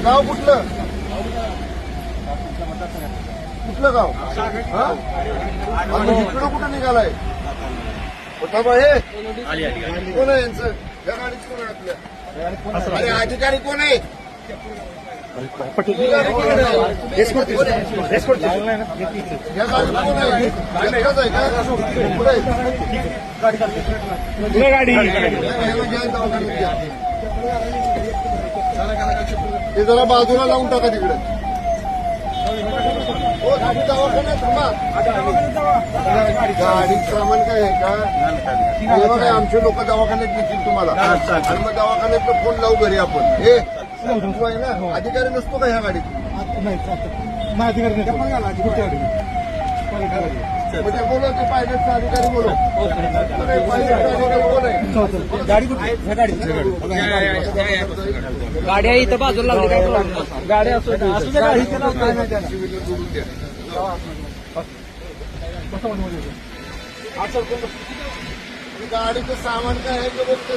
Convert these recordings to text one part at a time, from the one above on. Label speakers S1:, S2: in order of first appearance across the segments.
S1: गाव कुठलं कुठलं गाव इकडं कुठं निघालाय बा हे कोण आहे यांचं या गाडीच कोण आहे आपल्या अरे अधिकारी कोण आहे या गाडीत कोण आहे एकटाच आहे का पुढे
S2: गाडी
S1: ते जरा बाजूला लावून टाका तिकडे हो दवाखान्यात थांबा गाडीत सामान काय आहे का तेव्हा काय आमचे लोक दवाखान्यात देतील तुम्हाला आणि मग दवाखान्यात फोन लावू घरी आपण हे तू आहे ना अधिकारी नसतो का ह्या गाडीत म्हणजे बोला ते पायलटचा अधिकारी बोलो पायलटचा अधिकारी कोण आहे
S2: गाडी गाडी आहे इथं बाजूला लावली काय गाडी असू द्या
S1: गाडीचं सामान काय आहे ते बघतो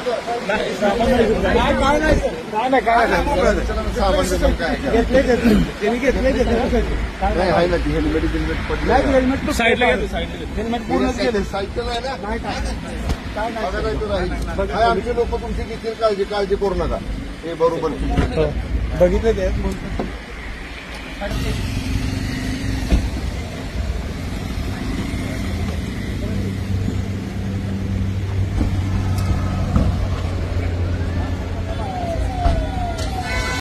S1: सामान काय
S2: त्यांनी घेतले
S1: नाही आहे ना ती हेल्मेट पडलं
S2: हेल्मेट साईडला हेल्मेट पूर्ण केलं
S1: सायकल आहे ना काय आमचे लोक तुमची घेतील काळजी करू नका हे बरोबर
S2: बघितलं ते